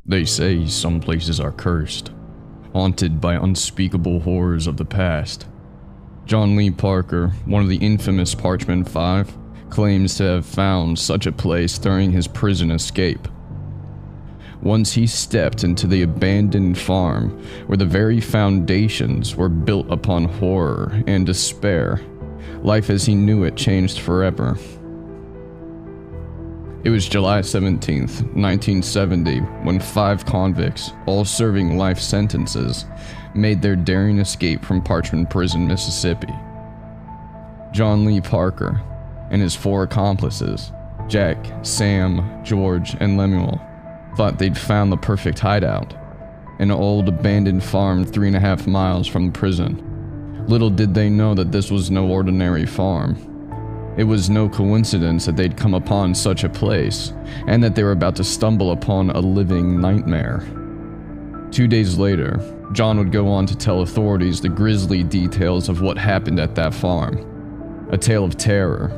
They say some places are cursed, haunted by unspeakable horrors of the past. John Lee Parker, one of the infamous Parchman 5, claims to have found such a place during his prison escape. Once he stepped into the abandoned farm where the very foundations were built upon horror and despair, life as he knew it changed forever. It was July 17th, 1970, when 5 convicts, all serving life sentences, made their daring escape from Parchman Prison, Mississippi. John Lee Parker and his 4 accomplices, Jack, Sam, George, and Lemuel, thought they'd found the perfect hideout, an old abandoned farm 3.5 miles from the prison. Little did they know that this was no ordinary farm. It was no coincidence that they'd come upon such a place, and that they were about to stumble upon a living nightmare. 2 days later, John would go on to tell authorities the grisly details of what happened at that farm. A tale of terror,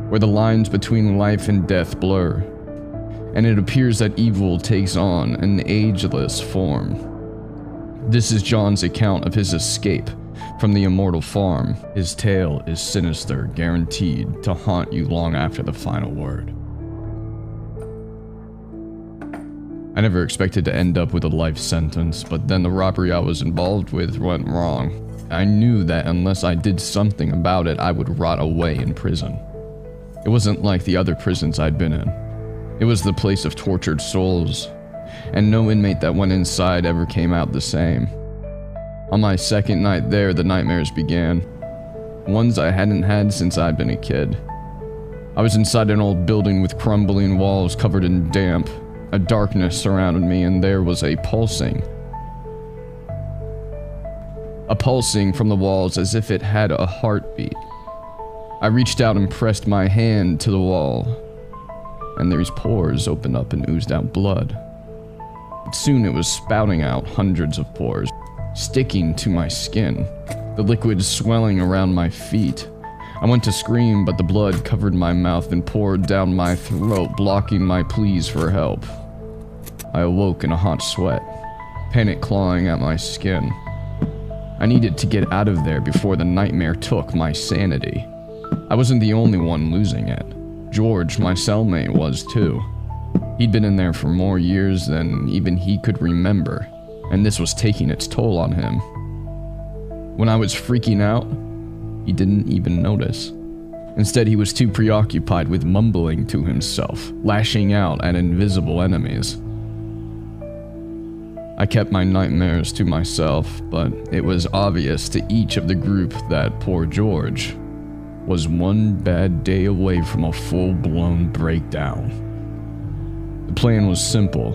where the lines between life and death blur, and it appears that evil takes on an ageless form. This is John's account of his escape from the immortal farm. His tale is sinister, guaranteed to haunt you long after the final word. I never expected to end up with a life sentence, but then the robbery I was involved with went wrong. I knew that unless I did something about it, I would rot away in prison. It wasn't like the other prisons I'd been in. It was the place of tortured souls, and no inmate that went inside ever came out the same. On my second night there, the nightmares began. Ones I hadn't had since I'd been a kid. I was inside an old building with crumbling walls covered in damp. A darkness surrounded me, and there was a pulsing. A pulsing from the walls as if it had a heartbeat. I reached out and pressed my hand to the wall, and these pores opened up and oozed out blood. Soon it was spouting out hundreds of pores, sticking to my skin, the liquid swelling around my feet. I went to scream, but the blood covered my mouth and poured down my throat, blocking my pleas for help. I awoke in a hot sweat, panic clawing at my skin. I needed to get out of there before the nightmare took my sanity. I wasn't the only one losing it. George, my cellmate, was too. He'd been in there for more years than even he could remember, and this was taking its toll on him. When I was freaking out, he didn't even notice. Instead, he was too preoccupied with mumbling to himself, lashing out at invisible enemies. I kept my nightmares to myself, but it was obvious to each of the group that poor George was one bad day away from a full-blown breakdown. The plan was simple.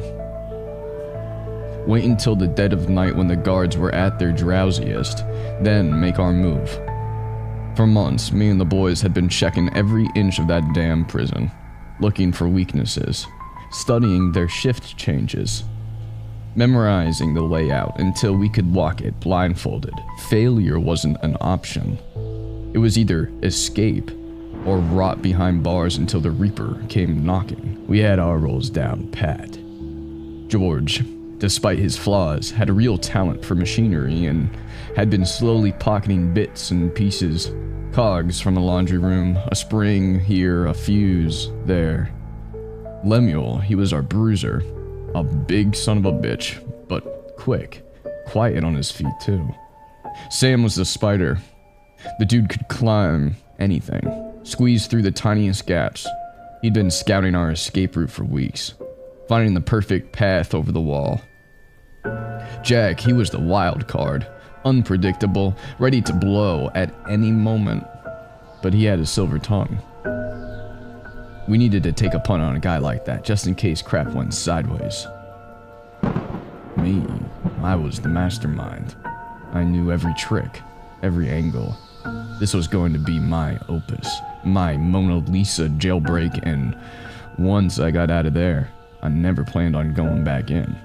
Wait until the dead of night when the guards were at their drowsiest, then make our move. For months, me and the boys had been checking every inch of that damn prison, looking for weaknesses, studying their shift changes, memorizing the layout until we could walk it blindfolded. Failure wasn't an option. It was either escape or rot behind bars until the Reaper came knocking. We had our roles down pat. George, despite his flaws, had a real talent for machinery and had been slowly pocketing bits and pieces, cogs from the laundry room, a spring here, a fuse there. Lemuel, he was our bruiser, a big son of a bitch, but quick, quiet on his feet too. Sam was the spider. The dude could climb anything, squeeze through the tiniest gaps. He'd been scouting our escape route for weeks, finding the perfect path over the wall. Jack, he was the wild card, unpredictable, ready to blow at any moment, but he had a silver tongue. We needed to take a punt on a guy like that, just in case crap went sideways. Me, I was the mastermind. I knew every trick, every angle. This was going to be my opus, my Mona Lisa jailbreak, and once I got out of there, I never planned on going back in.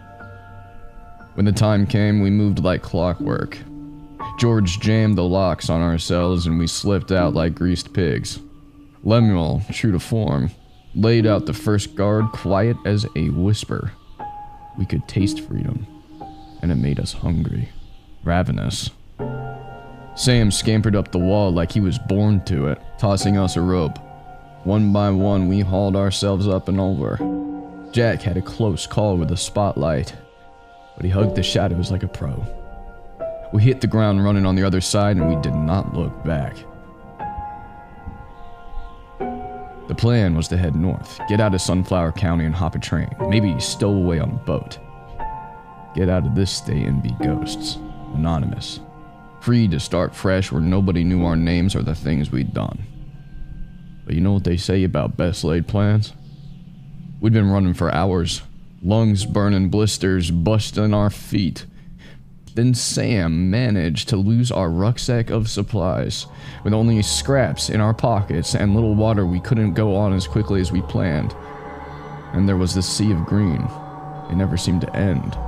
When the time came, we moved like clockwork. George jammed the locks on our cells and we slipped out like greased pigs. Lemuel, true to form, laid out the first guard quiet as a whisper. We could taste freedom, and it made us hungry, ravenous. Sam scampered up the wall like he was born to it, tossing us a rope. One by one, we hauled ourselves up and over. Jack had a close call with the spotlight, but he hugged the shadows like a pro. We hit the ground running on the other side, and we did not look back. The plan was to head north, get out of Sunflower County and hop a train, maybe stow away on a boat. Get out of this state and be ghosts, anonymous, free to start fresh where nobody knew our names or the things we'd done. But you know what they say about best laid plans? We'd been running for hours, lungs burning, blisters busting our feet. Then Sam managed to lose our rucksack of supplies, with only scraps in our pockets and little water. We couldn't go on as quickly as we planned. And there was this sea of green. It never seemed to end.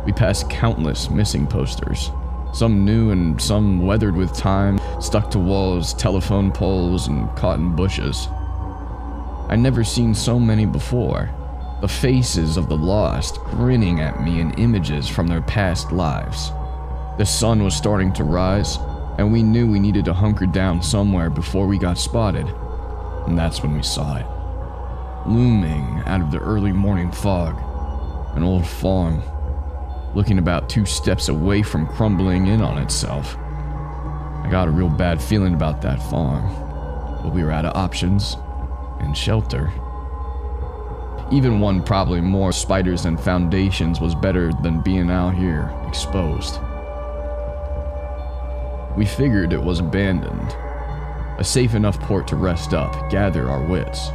We passed countless missing posters, some new and some weathered with time, stuck to walls, telephone poles, and caught in bushes. I'd never seen so many before. The faces of the lost grinning at me in images from their past lives. The sun was starting to rise, and we knew we needed to hunker down somewhere before we got spotted. And that's when we saw it. Looming out of the early morning fog, an old farm, looking about 2 steps away from crumbling in on itself. I got a real bad feeling about that farm, but we were out of options and shelter. Even one probably more spiders and foundations was better than being out here exposed. We figured it was abandoned, a safe enough port to rest up, gather our wits.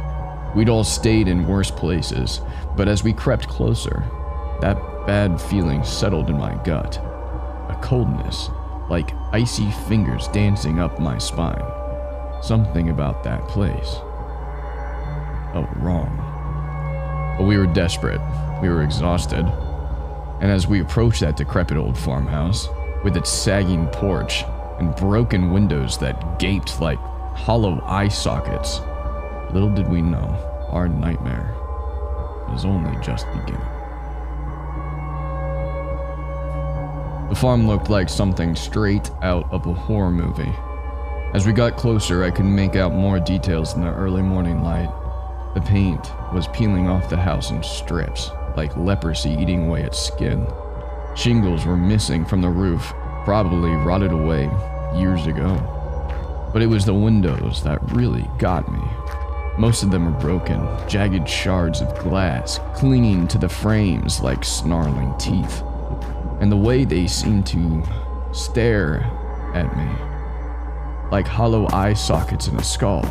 We'd all stayed in worse places, but as we crept closer, that bad feeling settled in my gut. A coldness, like icy fingers dancing up my spine. Something about that place felt wrong. But we were desperate, we were exhausted, and as we approached that decrepit old farmhouse, with its sagging porch and broken windows that gaped like hollow eye sockets, little did we know our nightmare was only just beginning. The farm looked like something straight out of a horror movie. As we got closer, I could make out more details in the early morning light. The paint was peeling off the house in strips, like leprosy eating away its skin. Shingles were missing from the roof, probably rotted away years ago. But it was the windows that really got me. Most of them were broken, jagged shards of glass clinging to the frames like snarling teeth. And the way they seemed to stare at me, like hollow eye sockets in a skull,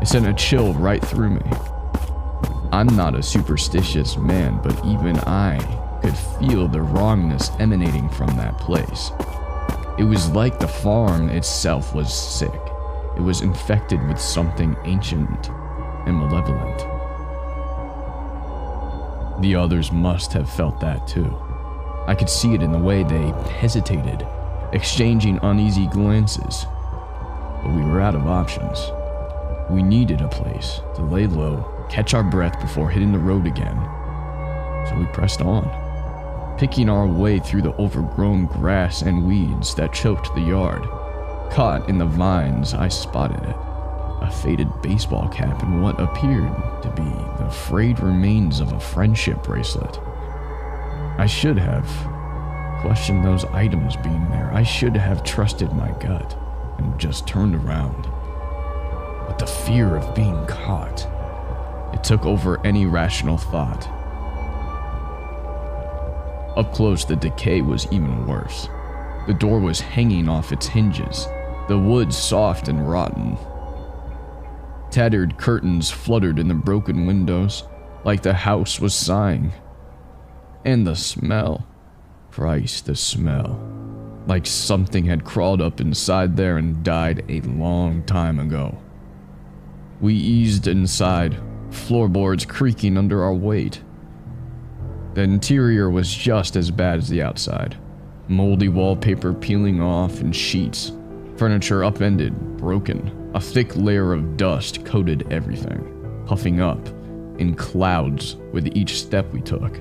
it sent a chill right through me. I'm not a superstitious man, but even I could feel the wrongness emanating from that place. It was like the farm itself was sick. It was infected with something ancient and malevolent. The others must have felt that too. I could see it in the way they hesitated, exchanging uneasy glances. But we were out of options. We needed a place to lay low, catch our breath before hitting the road again. So we pressed on, picking our way through the overgrown grass and weeds that choked the yard. Caught in the vines, I spotted it. A faded baseball cap and what appeared to be the frayed remains of a friendship bracelet. I should have questioned those items being there. I should have trusted my gut and just turned around. But the fear of being caught, it took over any rational thought. Up close, the decay was even worse. The door was hanging off its hinges, the wood soft and rotten. Tattered curtains fluttered in the broken windows, like the house was sighing. And the smell. Christ, the smell. Like something had crawled up inside there and died a long time ago. We eased inside, floorboards creaking under our weight. The interior was just as bad as the outside. Moldy wallpaper peeling off and sheets. Furniture upended, broken. A thick layer of dust coated everything, puffing up in clouds with each step we took.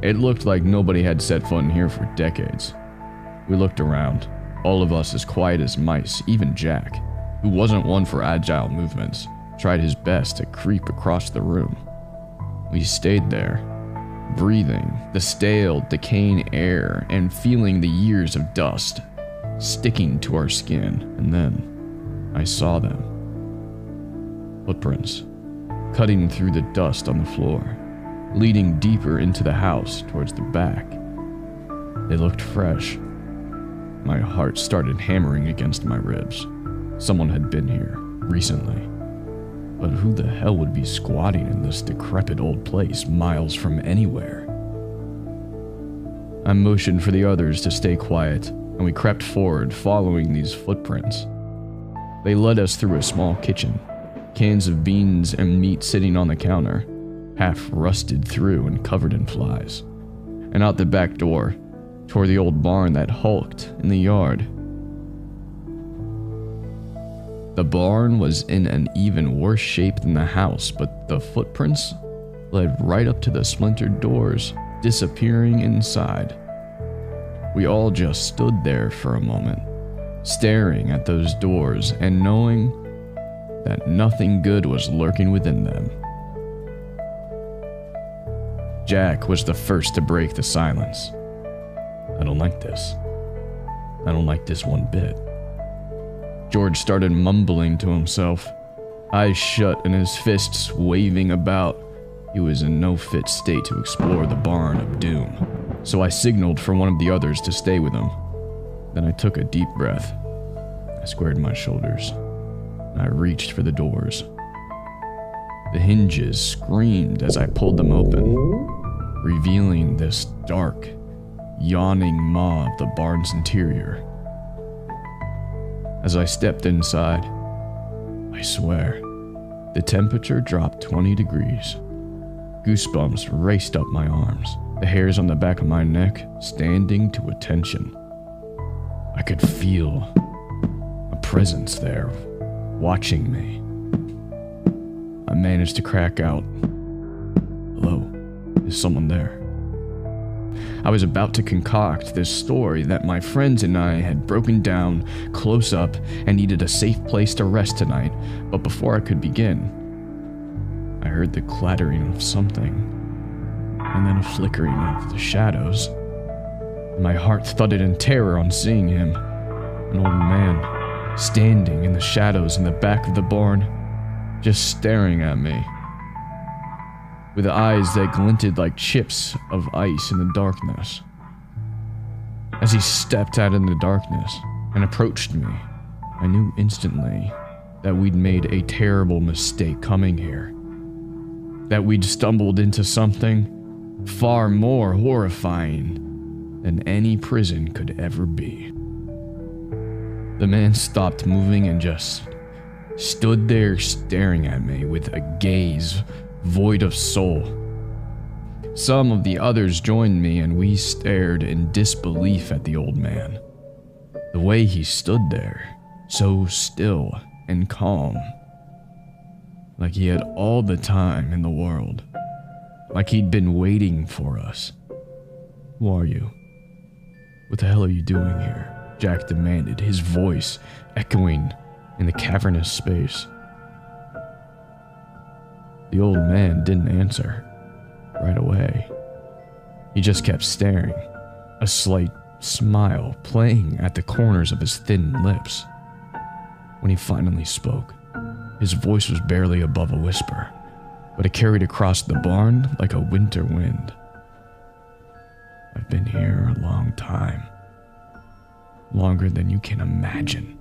It looked like nobody had set foot in here for decades. We looked around, all of us as quiet as mice. Even Jack, who wasn't one for agile movements, tried his best to creep across the room. We stayed there, breathing the stale, decaying air and feeling the years of dust sticking to our skin. And then I saw them. Footprints, cutting through the dust on the floor, leading deeper into the house towards the back. They looked fresh. My heart started hammering against my ribs. Someone had been here recently. But who the hell would be squatting in this decrepit old place miles from anywhere? I motioned for the others to stay quiet, and we crept forward, following these footprints. They led us through a small kitchen, cans of beans and meat sitting on the counter, half rusted through and covered in flies, and out the back door, toward the old barn that hulked in the yard. The barn was in an even worse shape than the house, but the footprints led right up to the splintered doors, disappearing inside. We all just stood there for a moment, staring at those doors and knowing that nothing good was lurking within them. Jack was the first to break the silence. I don't like this. I don't like this one bit. George started mumbling to himself, eyes shut and his fists waving about. He was in no fit state to explore the barn of doom, so I signaled for one of the others to stay with him. Then I took a deep breath. I squared my shoulders, and I reached for the doors. The hinges screamed as I pulled them open, revealing this dark, yawning maw of the barn's interior. As I stepped inside, I swear, the temperature dropped 20 degrees. Goosebumps raced up my arms, the hairs on the back of my neck standing to attention. I could feel a presence there, watching me. I managed to crack out, "Hello, is someone there?" I was about to concoct this story that my friends and I had broken down close up and needed a safe place to rest tonight, but before I could begin, I heard the clattering of something, and then a flickering of the shadows. My heart thudded in terror on seeing him, an old man, standing in the shadows in the back of the barn, just staring at me, with eyes that glinted like chips of ice in the darkness. As he stepped out in the darkness and approached me, I knew instantly that we'd made a terrible mistake coming here, that we'd stumbled into something far more horrifying than any prison could ever be. The man stopped moving and just stood there staring at me with a gaze void of soul. Some of the others joined me and we stared in disbelief at the old man. The way he stood there, so still and calm, like he had all the time in the world, like he'd been waiting for us. "Who are you? What the hell are you doing here?" Jack demanded, his voice echoing in the cavernous space. The old man didn't answer right away. He just kept staring, a slight smile playing at the corners of his thin lips. When he finally spoke, his voice was barely above a whisper, but it carried across the barn like a winter wind. "I've been here a long time. Longer than you can imagine."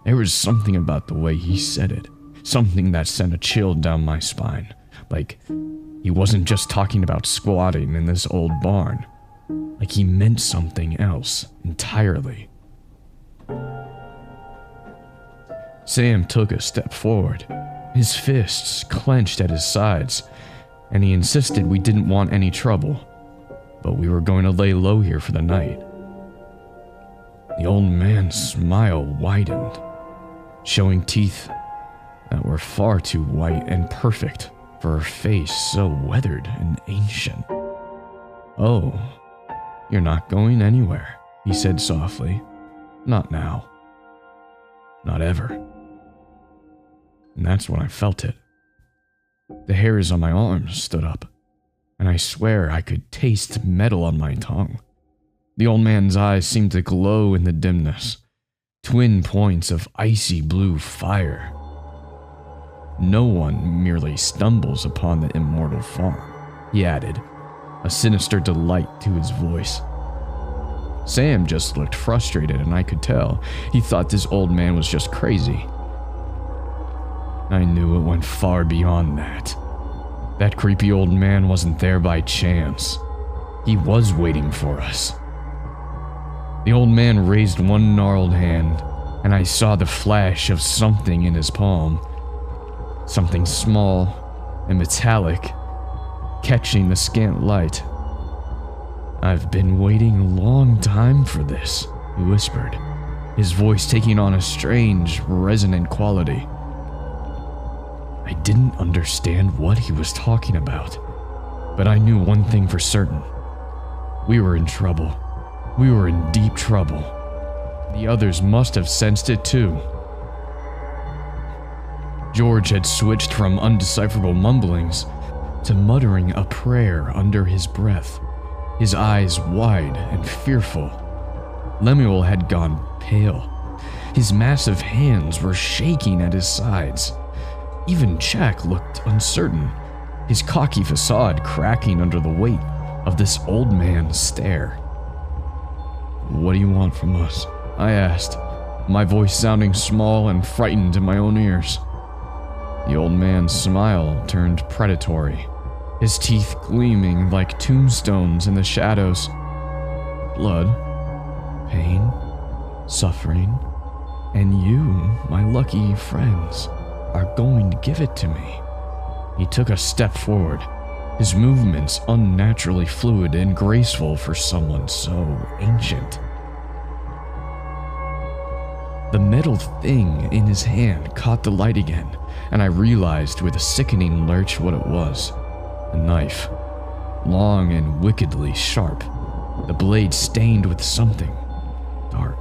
There was something about the way he said it, something that sent a chill down my spine, like he wasn't just talking about squatting in this old barn, like he meant something else entirely. Sam took a step forward, his fists clenched at his sides, and he insisted we didn't want any trouble, but we were going to lay low here for the night. The old man's smile widened, showing teeth that were far too white and perfect for her face so weathered and ancient. "Oh, you're not going anywhere," he said softly. "Not now. Not ever." And that's when I felt it. The hairs on my arms stood up, and I swear I could taste metal on my tongue. The old man's eyes seemed to glow in the dimness, twin points of icy blue fire. "No one merely stumbles upon the immortal farm," he added, a sinister delight to his voice. Sam just looked frustrated, and I could tell he thought this old man was just crazy. I knew it went far beyond that. That creepy old man wasn't there by chance. He was waiting for us. The old man raised one gnarled hand, and I saw the flash of something in his palm. Something small and metallic, catching the scant light. "I've been waiting a long time for this," he whispered, his voice taking on a strange, resonant quality. I didn't understand what he was talking about, but I knew one thing for certain. We were in trouble. We were in deep trouble. The others must have sensed it too. George had switched from undecipherable mumblings to muttering a prayer under his breath, his eyes wide and fearful. Lemuel had gone pale. His massive hands were shaking at his sides. Even Jack looked uncertain, his cocky facade cracking under the weight of this old man's stare. "What do you want from us?" I asked, my voice sounding small and frightened in my own ears. The old man's smile turned predatory, his teeth gleaming like tombstones in the shadows. "Blood, pain, suffering, and you, my lucky friends, are going to give it to me." He took a step forward, his movements unnaturally fluid and graceful for someone so ancient. The metal thing in his hand caught the light again, and I realized with a sickening lurch what it was. A knife, long and wickedly sharp, the blade stained with something dark,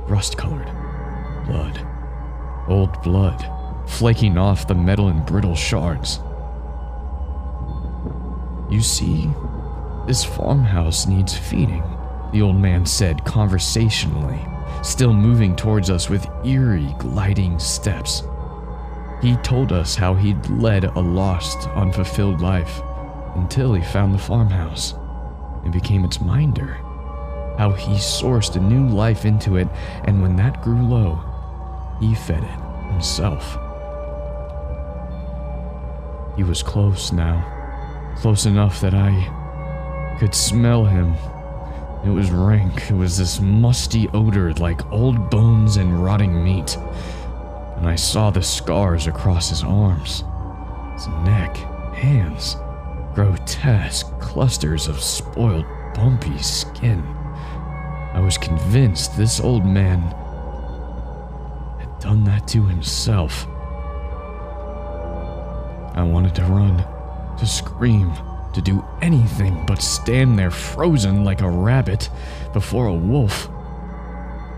rust-colored. Blood. Old blood, flaking off the metal in brittle shards. "You see, this farmhouse needs feeding," the old man said conversationally, still moving towards us with eerie, gliding steps. He told us how he'd led a lost, unfulfilled life until he found the farmhouse and became its minder. How he sourced a new life into it, and when that grew low, he fed it himself. He was close now, close enough that I could smell him. It was rank. It was this musty odor like old bones and rotting meat. And I saw the scars across his arms, his neck, hands, grotesque clusters of spoiled, bumpy skin. I was convinced this old man had done that to himself. I wanted to run, to scream, to do anything but stand there frozen like a rabbit before a wolf.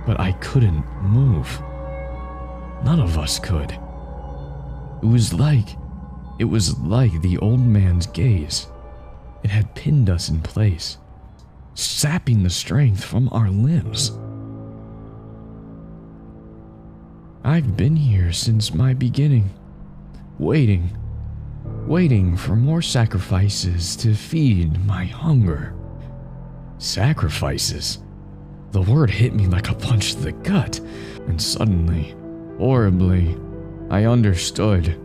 But I couldn't move. None of us could. It was like the old man's gaze. It had pinned us in place, sapping the strength from our limbs. I've been here since my beginning, waiting for more sacrifices to feed my hunger. Sacrifices? The word hit me like a punch to the gut, and suddenly, horribly, I understood.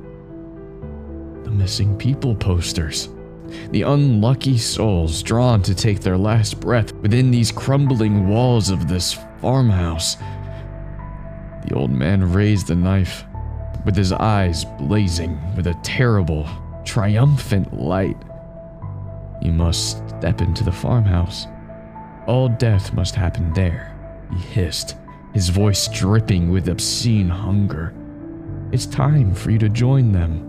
The missing people posters. The unlucky souls drawn to take their last breath within these crumbling walls of this farmhouse. The old man raised the knife, with his eyes blazing with a terrible, triumphant light. "You must step into the farmhouse. All death must happen there," he hissed, his voice dripping with obscene hunger. "It's time for you to join them."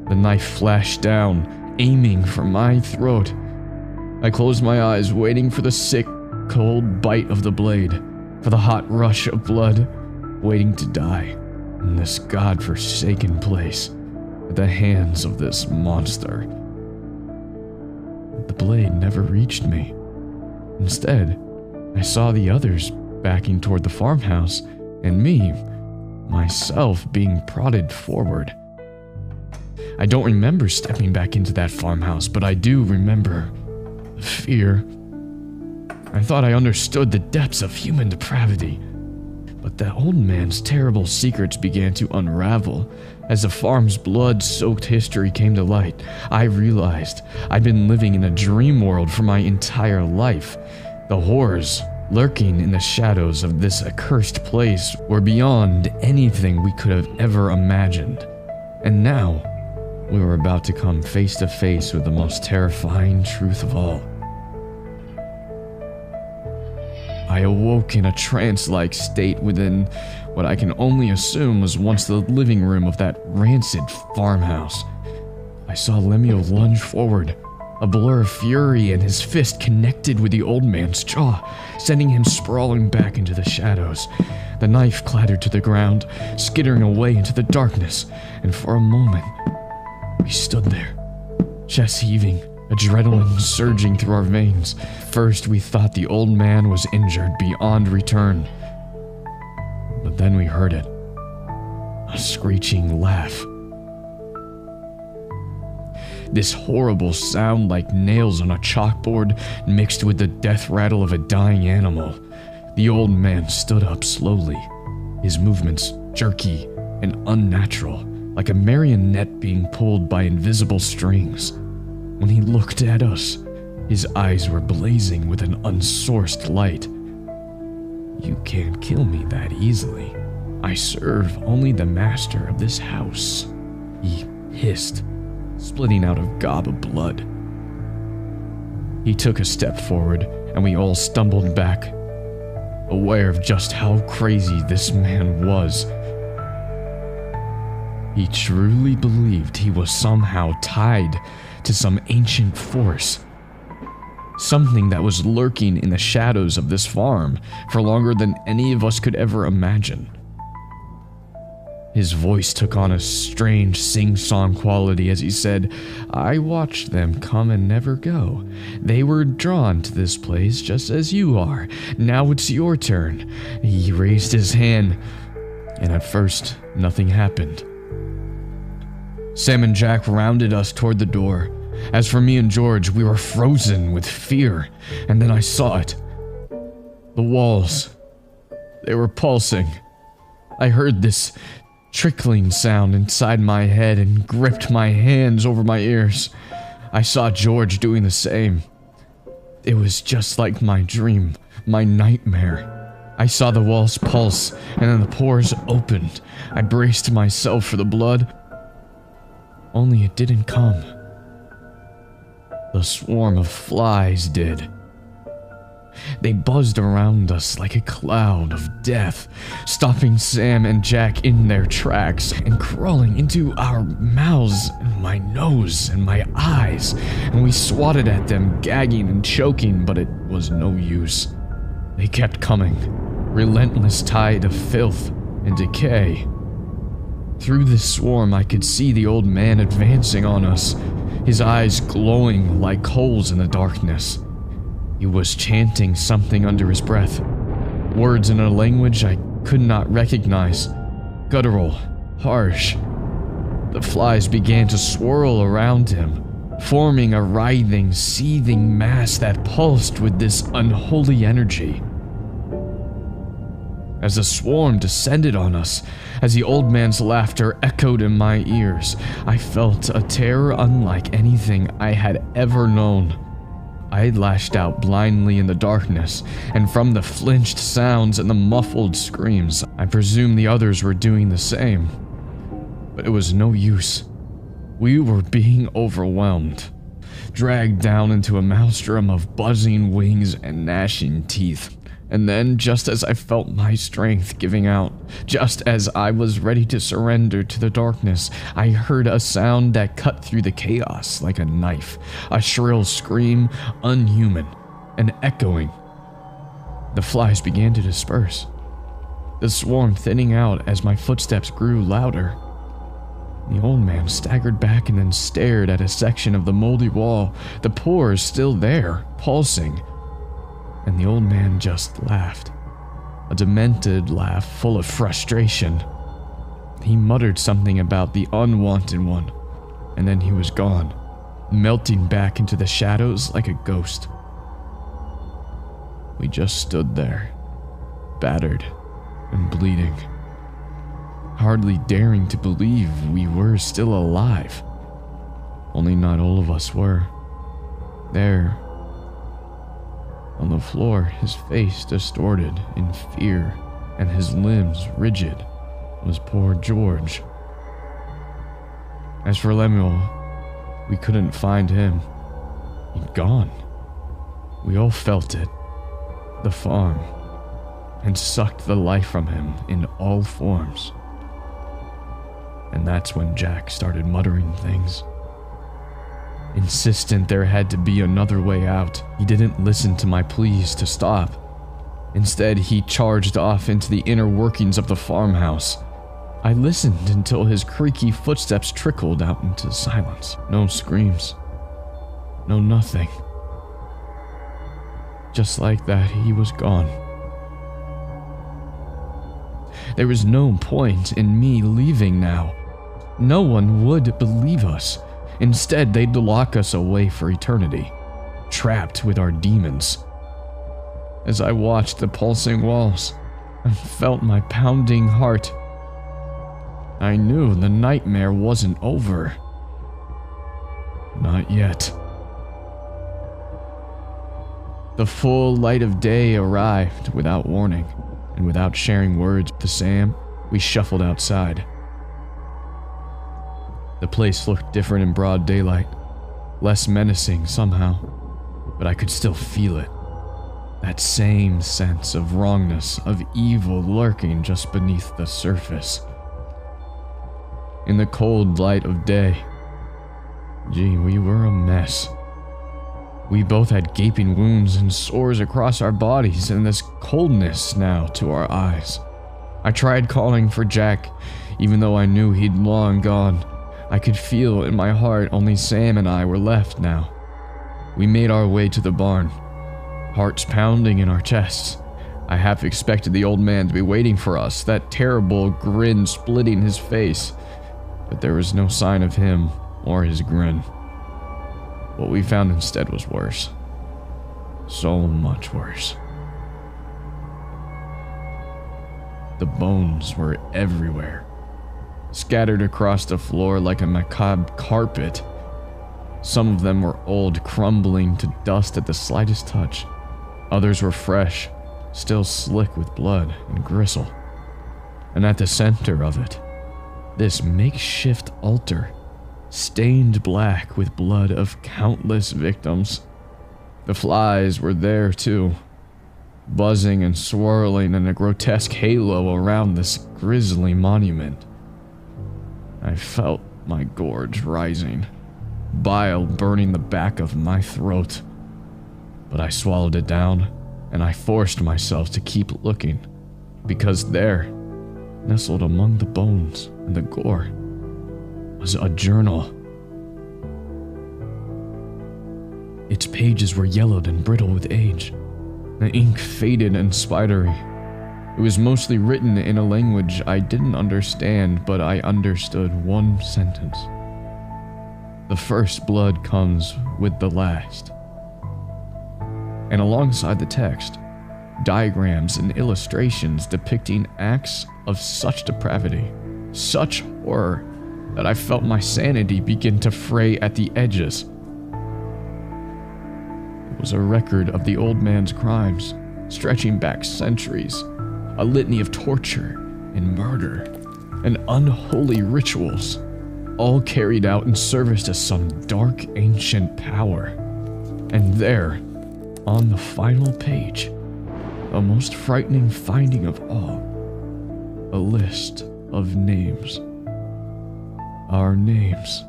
The knife flashed down, aiming for my throat. I closed my eyes, waiting for the sick, cold bite of the blade, for the hot rush of blood, waiting to die in this god-forsaken place at the hands of this monster. The blade never reached me. Instead, I saw the others backing toward the farmhouse, and me, myself, being prodded forward. I don't remember stepping back into that farmhouse, but I do remember the fear. I thought I understood the depths of human depravity, but the old man's terrible secrets began to unravel. As the farm's blood-soaked history came to light, I realized I'd been living in a dream world for my entire life. The horrors lurking in the shadows of this accursed place were beyond anything we could have ever imagined. And now, we were about to come face to face with the most terrifying truth of all. I awoke in a trance-like state within what I can only assume was once the living room of that rancid farmhouse. I saw Lemuel lunge forward, a blur of fury, and his fist connected with the old man's jaw, sending him sprawling back into the shadows. The knife clattered to the ground, skittering away into the darkness, and for a moment, we stood there, chest heaving, adrenaline surging through our veins. First, we thought the old man was injured beyond return. But then we heard it. A screeching laugh. This horrible sound like nails on a chalkboard mixed with the death rattle of a dying animal. The old man stood up slowly, his movements jerky and unnatural, like a marionette being pulled by invisible strings. When he looked at us, his eyes were blazing with an unsourced light. "You can't kill me that easily. I serve only the master of this house," he hissed, splitting out a gob of blood. He took a step forward, and we all stumbled back, aware of just how crazy this man was. He truly believed he was somehow tied to some ancient force, something that was lurking in the shadows of this farm for longer than any of us could ever imagine. His voice took on a strange sing-song quality as he said, "I watched them come and never go. They were drawn to this place just as you are. Now it's your turn." He raised his hand, and at first, nothing happened. Sam and Jack rounded us toward the door. As for me and George, we were frozen with fear, and then I saw it. The walls, they were pulsing. I heard this trickling sound inside my head and gripped my hands over my ears. I saw George doing the same. It was just like my dream, my nightmare. I saw the walls pulse, and then the pores opened. I braced myself for the blood, only it didn't come. The swarm of flies did. They buzzed around us like a cloud of death, stopping Sam and Jack in their tracks and crawling into our mouths and my nose and my eyes, and we swatted at them, gagging and choking, but it was no use. They kept coming, relentless tide of filth and decay. Through this swarm, I could see the old man advancing on us, his eyes glowing like coals in the darkness. He was chanting something under his breath, words in a language I could not recognize, guttural, harsh. The flies began to swirl around him, forming a writhing, seething mass that pulsed with this unholy energy. As the swarm descended on us, as the old man's laughter echoed in my ears, I felt a terror unlike anything I had ever known. I lashed out blindly in the darkness, and from the flinched sounds and the muffled screams, I presumed the others were doing the same. But it was no use. We were being overwhelmed, dragged down into a maelstrom of buzzing wings and gnashing teeth. And then, just as I felt my strength giving out, just as I was ready to surrender to the darkness, I heard a sound that cut through the chaos like a knife, a shrill scream, unhuman and echoing. The flies began to disperse, the swarm thinning out as my footsteps grew louder. The old man staggered back and then stared at a section of the moldy wall, the pores still there, pulsing. And the old man just laughed, a demented laugh full of frustration. He muttered something about the unwanted one, and then he was gone, melting back into the shadows like a ghost. We just stood there, battered and bleeding, hardly daring to believe we were still alive. Only not all of us were. There, on the floor, his face distorted in fear and his limbs rigid, was poor George. As for Lemuel, we couldn't find him. He'd gone. We all felt it. The farm and sucked the life from him in all forms. And that's when Jack started muttering things. Insistent there had to be another way out, he didn't listen to my pleas to stop. Instead, he charged off into the inner workings of the farmhouse. I listened until his creaky footsteps trickled out into silence. No screams. No nothing. Just like that, he was gone. There was no point in me leaving now. No one would believe us. Instead, they'd lock us away for eternity, trapped with our demons. As I watched the pulsing walls and felt my pounding heart, I knew the nightmare wasn't over. Not yet. The full light of day arrived without warning, and without sharing words with Sam, we shuffled outside. The place looked different in broad daylight, less menacing somehow, but I could still feel it. That same sense of wrongness, of evil lurking just beneath the surface. In the cold light of day, gee, we were a mess. We both had gaping wounds and sores across our bodies, and this coldness now to our eyes. I tried calling for Jack, even though I knew he'd long gone. I could feel in my heart only Sam and I were left now. We made our way to the barn, hearts pounding in our chests. I half expected the old man to be waiting for us, that terrible grin splitting his face, but there was no sign of him or his grin. What we found instead was worse. So much worse. The bones were everywhere, scattered across the floor like a macabre carpet. Some of them were old, crumbling to dust at the slightest touch. Others were fresh, still slick with blood and gristle. And at the center of it, this makeshift altar, stained black with blood of countless victims. The flies were there too, buzzing and swirling in a grotesque halo around this grisly monument. I felt my gorge rising, bile burning the back of my throat. But I swallowed it down, and I forced myself to keep looking, because there, nestled among the bones and the gore, was a journal. Its pages were yellowed and brittle with age, the ink faded and spidery. It was mostly written in a language I didn't understand, but I understood one sentence. The first blood comes with the last. And alongside the text, diagrams and illustrations depicting acts of such depravity, such horror, that I felt my sanity begin to fray at the edges. It was a record of the old man's crimes, stretching back centuries, a litany of torture and murder and unholy rituals, all carried out in service to some dark ancient power. And there, on the final page, a most frightening finding of all. A list of names. Our names.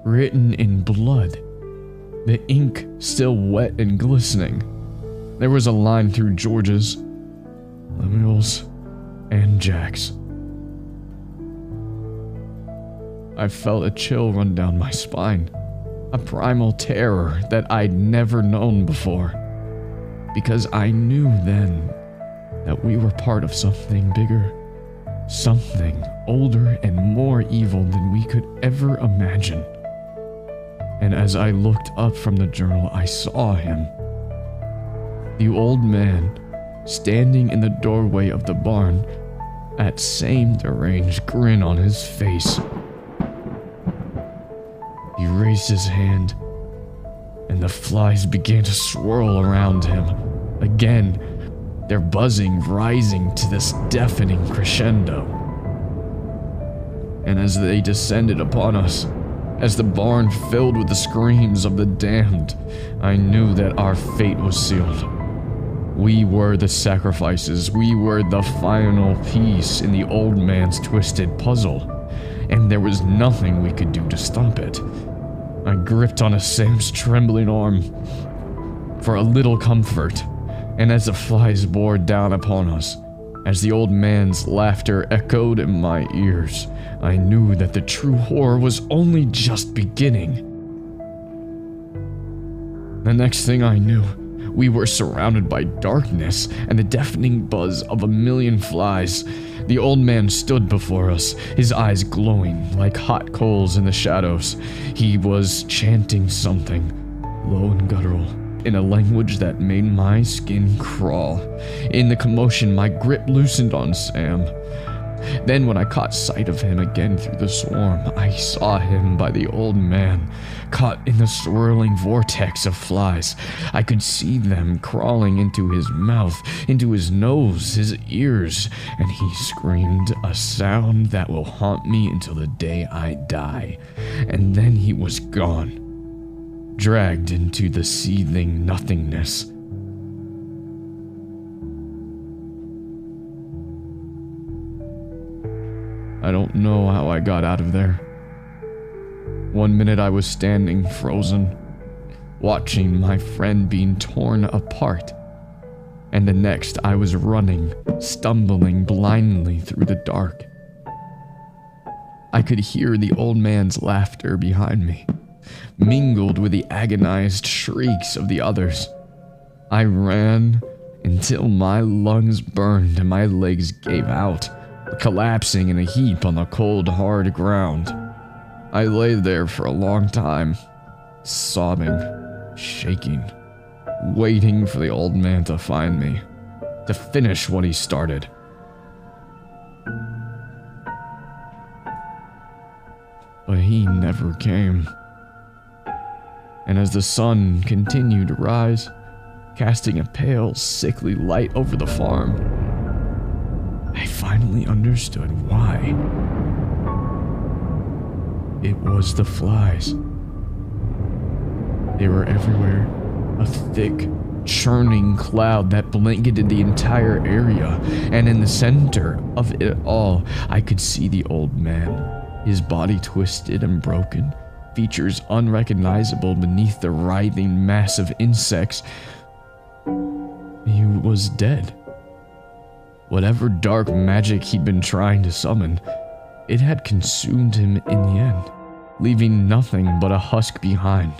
Written in blood. The ink still wet and glistening. There was a line through George's, Lemuel's, and Jack's. I felt a chill run down my spine. A primal terror that I'd never known before. Because I knew then that we were part of something bigger. Something older and more evil than we could ever imagine. And as I looked up from the journal, I saw him. The old man, standing in the doorway of the barn, that same deranged grin on his face. He raised his hand, and the flies began to swirl around him. Again, their buzzing rising to this deafening crescendo. And as they descended upon us, as the barn filled with the screams of the damned, I knew that our fate was sealed. We were the sacrifices. We were the final piece in the old man's twisted puzzle, and there was nothing we could do to stop it. I gripped on Sam's trembling arm for a little comfort, and as the flies bore down upon us, as the old man's laughter echoed in my ears, I knew that the true horror was only just beginning. The next thing I knew, we were surrounded by darkness and the deafening buzz of a million flies. The old man stood before us, his eyes glowing like hot coals in the shadows. He was chanting something, low and guttural, in a language that made my skin crawl. In the commotion, my grip loosened on Sam. Then when I caught sight of him again through the swarm, I saw him by the old man, caught in the swirling vortex of flies. I could see them crawling into his mouth, into his nose, his ears, and he screamed a sound that will haunt me until the day I die. And then he was gone, dragged into the seething nothingness. I don't know how I got out of there. One minute I was standing frozen, watching my friend being torn apart, and the next I was running, stumbling blindly through the dark. I could hear the old man's laughter behind me, mingled with the agonized shrieks of the others. I ran until my lungs burned and my legs gave out, collapsing in a heap on the cold, hard ground. I lay there for a long time, sobbing, shaking, waiting for the old man to find me, to finish what he started. But he never came. And as the sun continued to rise, casting a pale, sickly light over the farm, I finally understood why. It was the flies. They were everywhere, a thick, churning cloud that blanketed the entire area, and in the center of it all, I could see the old man, his body twisted and broken, features unrecognizable beneath the writhing mass of insects. He was dead. Whatever dark magic he'd been trying to summon, it had consumed him in the end, leaving nothing but a husk behind.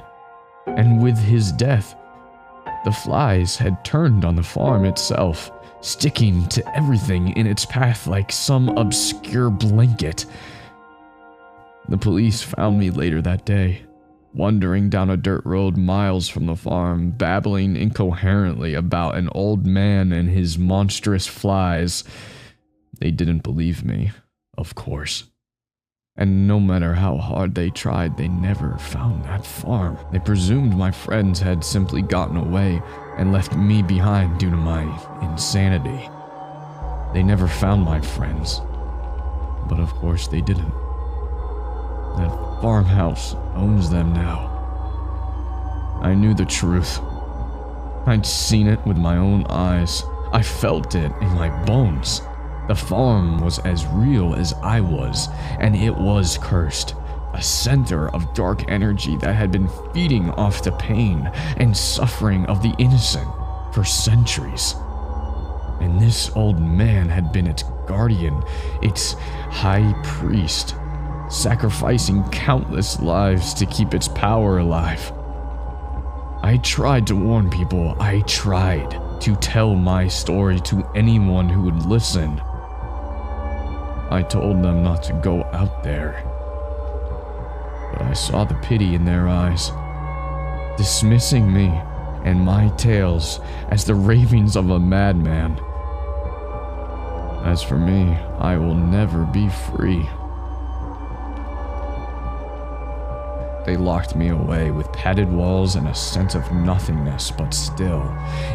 And with his death, the flies had turned on the farm itself, sticking to everything in its path like some obscure blanket. The police found me later that day, wandering down a dirt road miles from the farm, babbling incoherently about an old man and his monstrous flies. They didn't believe me, of course. And no matter how hard they tried, they never found that farm. They presumed my friends had simply gotten away and left me behind due to my insanity. They never found my friends, but of course they didn't. That farmhouse owns them now. I knew the truth. I'd seen it with my own eyes. I felt it in my bones. The farm was as real as I was, and it was cursed. A center of dark energy that had been feeding off the pain and suffering of the innocent for centuries. And this old man had been its guardian, its high priest, sacrificing countless lives to keep its power alive. I tried to warn people. I tried to tell my story to anyone who would listen. I told them not to go out there. But I saw the pity in their eyes, dismissing me and my tales as the ravings of a madman. As for me, I will never be free. They locked me away with padded walls and a sense of nothingness, but still,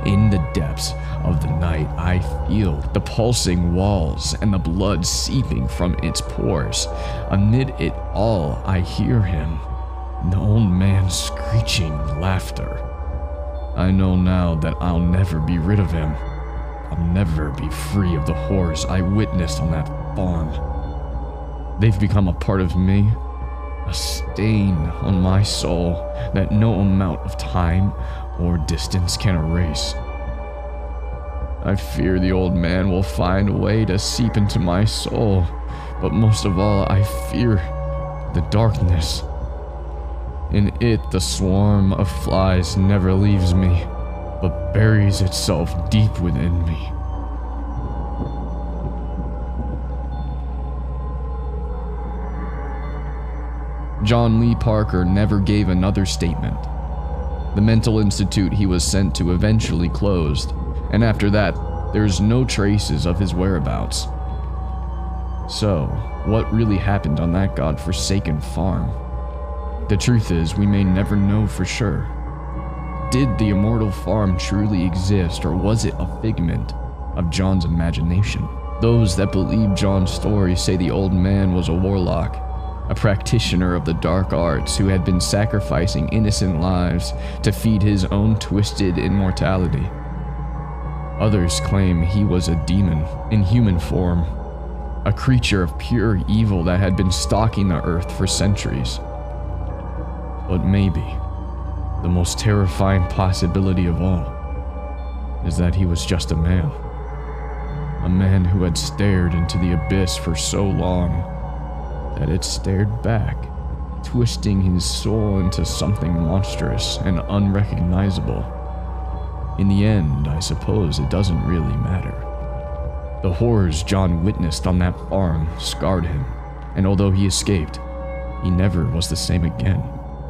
in the depths of the night, I feel the pulsing walls and the blood seeping from its pores. Amid it all, I hear him, the old man screeching laughter. I know now that I'll never be rid of him. I'll never be free of the horrors I witnessed on that farm. They've become a part of me, a stain on my soul that no amount of time or distance can erase. I fear the old man will find a way to seep into my soul, but most of all, I fear the darkness. In it, the swarm of flies never leaves me, but buries itself deep within me. John Lee Parker never gave another statement. The mental institute he was sent to eventually closed, and after that, there's no traces of his whereabouts. So, what really happened on that godforsaken farm? The truth is, we may never know for sure. Did the immortal farm truly exist, or was it a figment of John's imagination? Those that believe John's story say the old man was a warlock, a practitioner of the dark arts who had been sacrificing innocent lives to feed his own twisted immortality. Others claim he was a demon in human form, a creature of pure evil that had been stalking the earth for centuries. But maybe the most terrifying possibility of all is that he was just a man who had stared into the abyss for so long that it stared back, twisting his soul into something monstrous and unrecognizable. In the end, I suppose it doesn't really matter. The horrors John witnessed on that farm scarred him, and although he escaped, he never was the same again.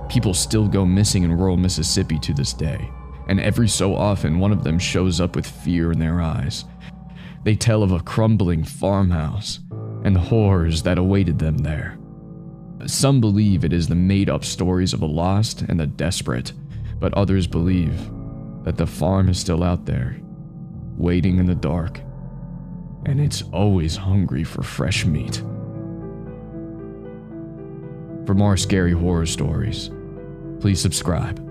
People still go missing in rural Mississippi to this day, and every so often one of them shows up with fear in their eyes. They tell of a crumbling farmhouse and the horrors that awaited them there. Some believe it is the made-up stories of the lost and the desperate, but others believe that the farm is still out there, waiting in the dark, and it's always hungry for fresh meat. For more scary horror stories, please subscribe.